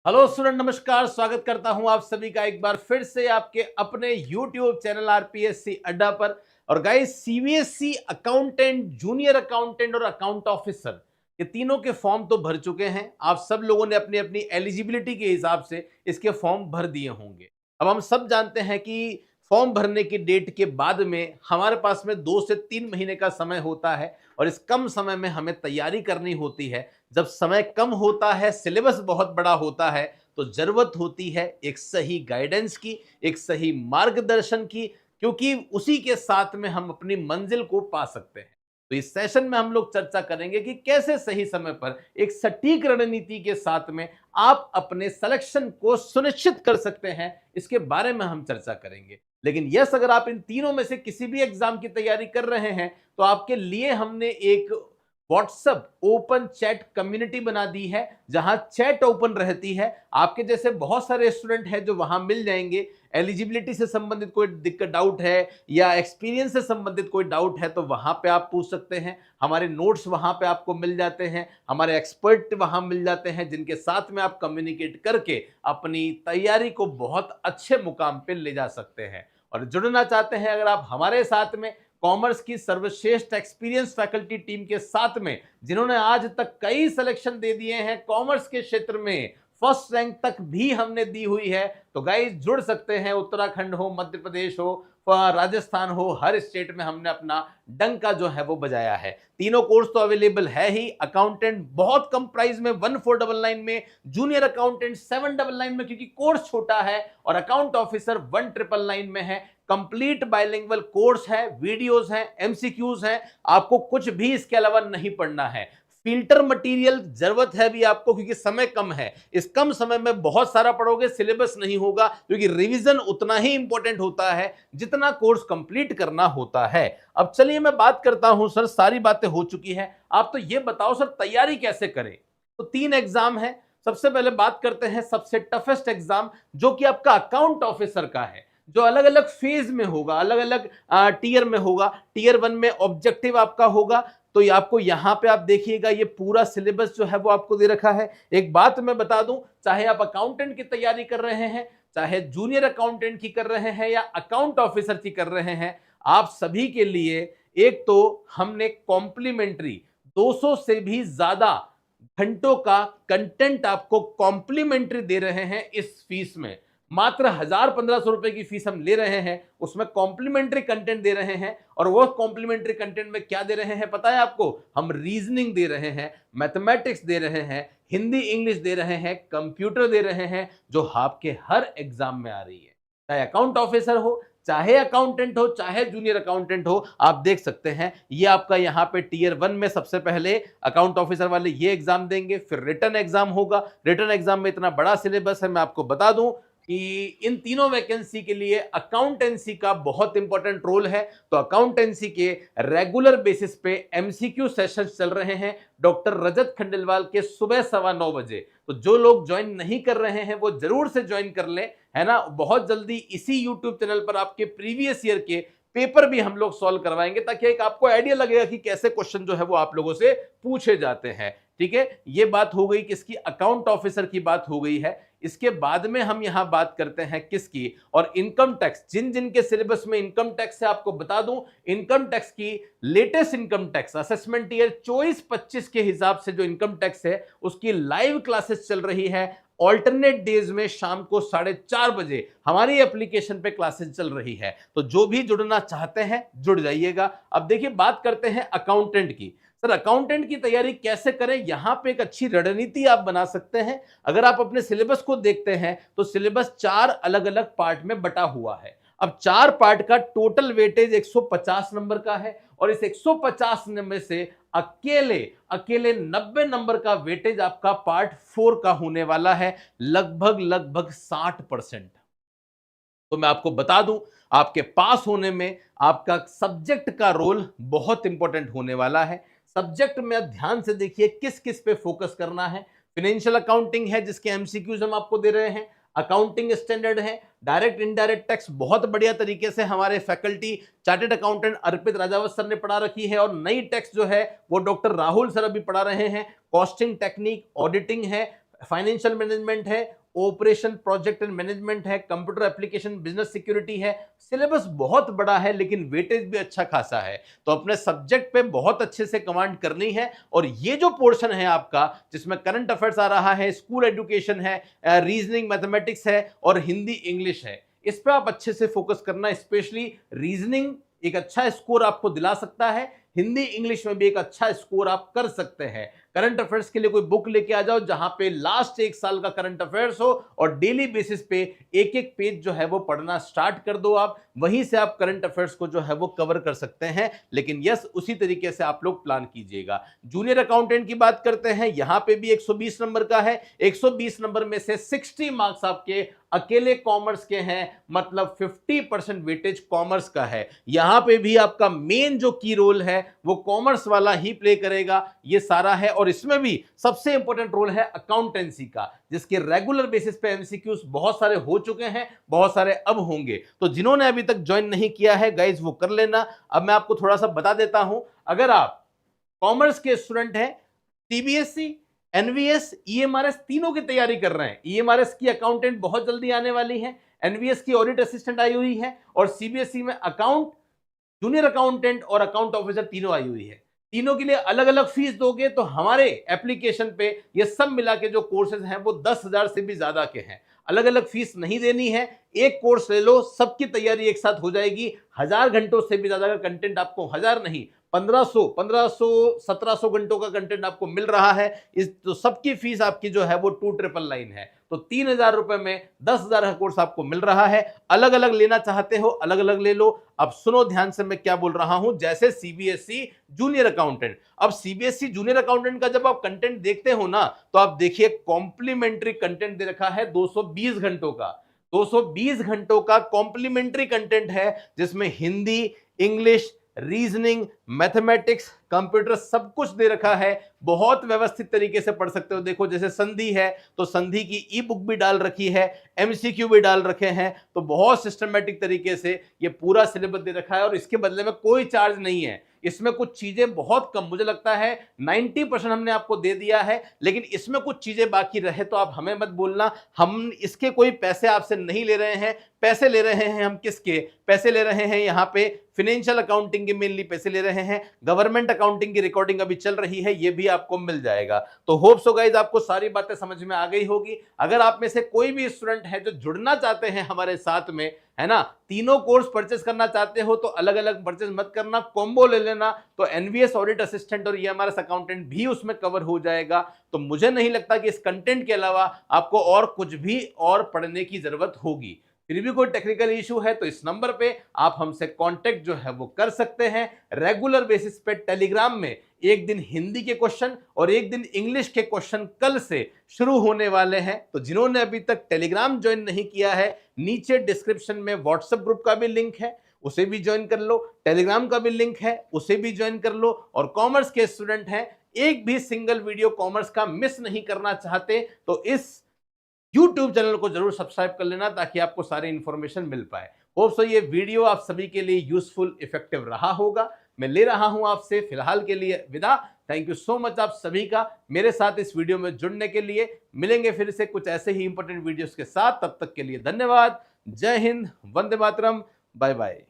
Hello student, नमस्कार। स्वागत करता हूं आप सभी का एक बार फिर से आपके अपने YouTube चैनल आरपीएससी अड्डा पर। और guys, CBSE accountant, junior accountant और अकाउंट ऑफिसर, ये तीनों के फॉर्म तो भर चुके हैं। आप सब लोगों ने अपनी अपनी एलिजिबिलिटी के हिसाब से इसके फॉर्म भर दिए होंगे। अब हम सब जानते हैं कि फॉर्म भरने की डेट के बाद में हमारे पास में 2 से 3 महीने का समय होता है और इस कम समय में हमें तैयारी करनी होती है। जब समय कम होता है, सिलेबस बहुत बड़ा होता है, तो जरूरत होती है एक सही गाइडेंस की, एक सही मार्गदर्शन की, क्योंकि उसी के साथ में हम अपनी मंजिल को पा सकते हैं। तो इस सेशन में हम लोग चर्चा करेंगे कि कैसे सही समय पर एक सटीक रणनीति के साथ में आप अपने सिलेक्शन को सुनिश्चित कर सकते हैं, इसके बारे में हम चर्चा करेंगे। लेकिन यस, अगर आप इन तीनों में से किसी भी एग्जाम की तैयारी कर रहे हैं, तो आपके लिए हमने एक व्हाट्सएप ओपन चैट कम्युनिटी बना दी है, जहां चैट ओपन रहती है। आपके जैसे बहुत सारे स्टूडेंट हैं जो वहां मिल जाएंगे। एलिजिबिलिटी से संबंधित कोई दिक्कत, डाउट है या एक्सपीरियंस से संबंधित कोई डाउट है, तो वहां पे आप पूछ सकते हैं। हमारे नोट्स वहां पे आपको मिल जाते हैं, हमारे एक्सपर्ट वहां मिल जाते हैं, जिनके साथ में आप कम्युनिकेट करके अपनी तैयारी को बहुत अच्छे मुकाम पे ले जा सकते हैं। और जुड़ना चाहते हैं अगर आप हमारे साथ में, कॉमर्स की सर्वश्रेष्ठ एक्सपीरियंस फैकल्टी टीम के साथ में, जिन्होंने आज तक कई सिलेक्शन दे दिए हैं कॉमर्स के क्षेत्र में, फर्स्ट रैंक तक भी हमने दी हुई है, तो गाइस जुड़ सकते हैं। उत्तराखंड हो, मध्य प्रदेश हो, राजस्थान हो, हर स्टेट में हमने अपना डंका जो है वो बजाया है। तीनों कोर्स तो अवेलेबल है ही। अकाउंटेंट बहुत कम प्राइस में 1499 में, जूनियर अकाउंटेंट 799 में क्योंकि कोर्स छोटा है, और अकाउंट ऑफिसर 1999 में है। कंप्लीट बाइलिंगुअल कोर्स है, वीडियोस हैं, एमसीक्यूज हैं, आपको कुछ भी इसके अलावा नहीं पढ़ना है। फिल्टर मटेरियल जरूरत है भी आपको, क्योंकि समय कम है। इस कम समय में बहुत सारा पढ़ोगे, सिलेबस नहीं होगा, क्योंकि रिवीजन उतना ही इंपॉर्टेंट होता है जितना कोर्स कंप्लीट करना होता है। अब चलिए मैं बात करता हूं सर, सारी बातें हो चुकी हैं, आप तो ये बताओ सर तैयारी कैसे करें। तो 3 एग्जाम है। सबसे पहले बात करते हैं सबसे टफेस्ट एग्जाम, जो कि आपका अकाउंट ऑफिसर का है, जो अलग अलग फेज में होगा, अलग अलग टीयर में होगा। टीयर 1 में ऑब्जेक्टिव आपका होगा, तो ये आपको यहां पे आप देखिएगा, ये पूरा सिलेबस जो है वो आपको दे रखा है। एक बात मैं बता दूं, चाहे आप अकाउंटेंट की तैयारी कर रहे हैं, चाहे जूनियर अकाउंटेंट की कर रहे हैं या अकाउंट ऑफिसर की कर रहे हैं, आप सभी के लिए एक तो हमने कॉम्प्लीमेंट्री 200 से भी ज्यादा घंटों का कंटेंट आपको कॉम्प्लीमेंट्री दे रहे हैं। इस फीस में मात्र 1000-1500 रुपए की फीस हम ले रहे हैं, उसमें कॉम्प्लीमेंट्री कंटेंट दे रहे हैं। और वो कॉम्प्लीमेंट्री कंटेंट में क्या दे रहे हैं पता है आपको? हम रीजनिंग दे रहे हैं, मैथमेटिक्स दे रहे हैं, हिंदी इंग्लिश दे रहे हैं, कंप्यूटर दे रहे हैं, जो आपके हर एग्जाम में आ रही है। चाहे अकाउंट ऑफिसर हो, चाहे अकाउंटेंट हो, चाहे जूनियर अकाउंटेंट हो, आप देख सकते हैं। ये आपका यहाँ पे टीयर 1 में सबसे पहले अकाउंट ऑफिसर वाले ये एग्जाम देंगे, फिर रिटन एग्जाम होगा। रिटन एग्जाम में इतना बड़ा सिलेबस है, मैं आपको बता दूं कि इन तीनों वैकेंसी के लिए अकाउंटेंसी का बहुत इंपॉर्टेंट रोल है। तो अकाउंटेंसी के रेगुलर बेसिस पे एमसीक्यू सेशन चल रहे हैं डॉक्टर रजत खंडेलवाल के सुबह 9:15 बजे। तो जो लोग ज्वाइन नहीं कर रहे हैं वो जरूर से ज्वाइन कर लें, है ना। बहुत जल्दी इसी यूट्यूब चैनल पर आपके प्रीवियस ईयर के पेपर भी हम लोग सॉल्व करवाएंगे, ताकि एक आपको आइडिया लगेगा कि कैसे क्वेश्चन जो है वो आप लोगों से पूछे जाते हैं। ठीक है, ये बात हो गई किसकी? अकाउंट ऑफिसर की बात हो गई है। इसके बाद में हम यहां बात करते हैं किसकी? और इनकम टैक्स। जिन जिन के सिलेबस में इनकम टैक्स है, आपको बता दूं, इनकम टैक्स की latest income tax assessment year 24-25 के हिसाब से जो इनकम टैक्स है, उसकी लाइव क्लासेस चल रही है। ऑल्टरनेट डेज में शाम को 4:30 बजे हमारी एप्लीकेशन पे क्लासेस चल रही है। तो जो भी जुड़ना चाहते हैं जुड़ जाइएगा। अब देखिए, बात करते हैं अकाउंटेंट की। सर, अकाउंटेंट की तैयारी कैसे करें? यहां पे एक अच्छी रणनीति आप बना सकते हैं। अगर आप अपने सिलेबस को देखते हैं तो सिलेबस 4 अलग अलग पार्ट में बटा हुआ है। अब 4 पार्ट का टोटल वेटेज 150 नंबर का है, और इस 150 नंबर से अकेले अकेले 90 नंबर का वेटेज आपका पार्ट 4 का होने वाला है, लगभग 60%। तो मैं आपको बता दूं, आपके पास होने में आपका सब्जेक्ट का रोल बहुत इंपॉर्टेंट होने वाला है। सब्जेक्ट में ध्यान से देखिए किस किस पे फोकस करना है। फाइनेंशियल अकाउंटिंग है, जिसके एमसीक्यूज हम आपको दे रहे हैं। अकाउंटिंग स्टैंडर्ड है, डायरेक्ट इनडायरेक्ट टैक्स बहुत बढ़िया तरीके से हमारे फैकल्टी चार्टेड अकाउंटेंट अर्पित राजावत सर ने पढ़ा रखी है, और नई टैक्स जो है वो डॉक्टर राहुल सर अभी पढ़ा रहे हैं। कॉस्टिंग टेक्निक, ऑडिटिंग है, फाइनेंशियल मैनेजमेंट है, ऑपरेशन प्रोजेक्ट एंड मैनेजमेंट है, कंप्यूटर एप्लीकेशन बिजनेस सिक्योरिटी है। सिलेबस बहुत बड़ा है लेकिन वेटेज भी अच्छा खासा है, तो अपने सब्जेक्ट पे बहुत अच्छे से कमांड करनी है। और ये जो पोर्शन है आपका जिसमें करंट अफेयर्स आ रहा है, स्कूल एजुकेशन है, रीजनिंग मैथमेटिक्स है और हिंदी इंग्लिश है, इस पे आप अच्छे से फोकस करना। स्पेशली रीजनिंग एक अच्छा स्कोर आपको दिला सकता है, हिंदी इंग्लिश में भी एक अच्छा स्कोर आप कर सकते हैं। करंट अफेयर्स के लिए कोई बुक लेके आ जाओ जहां पे लास्ट एक साल का करंट अफेयर्स हो और डेली बेसिस पे एक एक पेज जो है वो पढ़ना स्टार्ट कर दो आप, वहीं से आप करंट अफेयर्स को जो है वो कवर कर सकते हैं। लेकिन यस, उसी तरीके से आप लोग प्लान कीजिएगा। जूनियर अकाउंटेंट की बात करते हैं, यहां पे भी 120 नंबर का है। 120 नंबर में से 60 मार्क्स आपके अकेले कॉमर्स के हैं, मतलब 50% वेटेज कॉमर्स का है। यहां पे भी आपका मेन जो की रोल है वो कॉमर्स वाला ही प्ले करेगा, ये सारा है। और इसमें भी सबसे इंपॉर्टेंट रोल है अकाउंटेंसी का, जिसके रेगुलर बेसिस पे एमसीक्यूज बहुत सारे हो चुके हैं, बहुत सारे अब होंगे। तो जिन्होंने अभी तक ज्वाइन नहीं किया है गाइज, वो कर लेना। अब मैं आपको थोड़ा सा बता देता हूं, अगर आप कॉमर्स के स्टूडेंट हैं, सीबीएसई, एनवीएस, ईएमआरएस तीनों की तैयारी कर रहे हैं, ईएमआरएस की अकाउंटेंट बहुत जल्दी आने वाली है, एनवीएस की ऑडिट असिस्टेंट आई हुई है और सीबीएसई में अकाउंट, जूनियर अकाउंटेंट और अकाउंट ऑफिसर तीनों आई हुई है। तीनों के लिए अलग अलग फीस दोगे तो हमारे एप्लीकेशन पे ये सब मिला के जो कोर्सेज हैं वो 10,000 से भी ज्यादा के हैं। अलग अलग फीस नहीं देनी है, एक कोर्स ले लो, सबकी तैयारी एक साथ हो जाएगी। 1000 घंटों से भी ज्यादा का कंटेंट आपको, 1000 नहीं 1500 1700 घंटों का कंटेंट आपको मिल रहा है। इस तो सबकी फीस आपकी जो है वो 2999 है, तो 3000 रुपए में 10,000 का कोर्स आपको मिल रहा है। अलग अलग लेना चाहते हो अलग अलग ले लो। अब सुनो ध्यान से मैं क्या बोल रहा हूं। जैसे सीबीएसई जूनियर अकाउंटेंट, अब सीबीएसई जूनियर अकाउंटेंट का जब आप कंटेंट देखते हो ना, तो आप देखिए कॉम्प्लीमेंट्री कंटेंट दे रखा है 220 घंटों का। 220 घंटों का कॉम्प्लीमेंट्री कंटेंट है जिसमें Hindi, English, reasoning, mathematics, computer सब कुछ दे रखा है। बहुत व्यवस्थित तरीके से पढ़ सकते हो। देखो जैसे संधि है तो संधि की ई बुक भी डाल रखी है, एमसीक्यू भी डाल रखे हैं, तो बहुत सिस्टमेटिक तरीके से ये पूरा सिलेबस दे रखा है। और इसके बदले में कोई चार्ज नहीं है, इसमें कुछ चीजें बहुत कम, मुझे लगता है 90% हमने आपको दे दिया है, लेकिन इसमें कुछ चीजें बाकी रहे तो आप हमें मत बोलना। हम इसके कोई पैसे आपसे नहीं ले रहे हैं। पैसे ले रहे हैं हम किसके? पैसे ले रहे हैं यहाँ पे फाइनेंशियल अकाउंटिंग के मेनली पैसे ले रहे हैं। गवर्नमेंट अकाउंटिंग की रिकॉर्डिंग अभी चल रही है, ये भी आपको मिल जाएगा। तो होप सो गाइस आपको सारी बातें समझ में आ गई होगी। अगर आप में से कोई भी स्टूडेंट है जो जुड़ना चाहते हैं हमारे साथ में, है ना, तीनों कोर्स परचेस करना चाहते हो तो अलग अलग परचेस मत करना, कॉम्बो ले लेना, तो एनवीएस ऑडिट असिस्टेंट और ईएमआरएस अकाउंटेंट भी उसमें कवर हो जाएगा। तो मुझे नहीं लगता कि इस कंटेंट के अलावा आपको और कुछ भी और पढ़ने की जरूरत होगी। फिर भी कोई टेक्निकल इशू है तो इस नंबर पे आप हमसे कांटेक्ट जो है वो कर सकते हैं। रेगुलर बेसिस पे टेलीग्राम में एक दिन हिंदी के क्वेश्चन और एक दिन इंग्लिश के क्वेश्चन कल से शुरू होने वाले हैं। तो जिन्होंने अभी तक टेलीग्राम ज्वाइन नहीं किया है, नीचे डिस्क्रिप्शन में व्हाट्सएप ग्रुप का भी लिंक है, उसे भी ज्वाइन कर लो। टेलीग्राम का भी लिंक है, उसे भी ज्वाइन कर लो। और कॉमर्स के स्टूडेंट हैं, एक भी सिंगल वीडियो कॉमर्स का मिस नहीं करना चाहते तो इस YouTube चैनल को जरूर सब्सक्राइब कर लेना ताकि आपको सारी इंफॉर्मेशन मिल पाए। होप सो ये वीडियो आप सभी के लिए यूजफुल इफेक्टिव रहा होगा। मैं ले रहा हूं आपसे फिलहाल के लिए विदा। थैंक यू सो मच आप सभी का मेरे साथ इस वीडियो में जुड़ने के लिए। मिलेंगे फिर से कुछ ऐसे ही इंपॉर्टेंट वीडियोस के साथ, तब तक के लिए धन्यवाद। जय हिंद, वंदे मातरम, बाय बाय।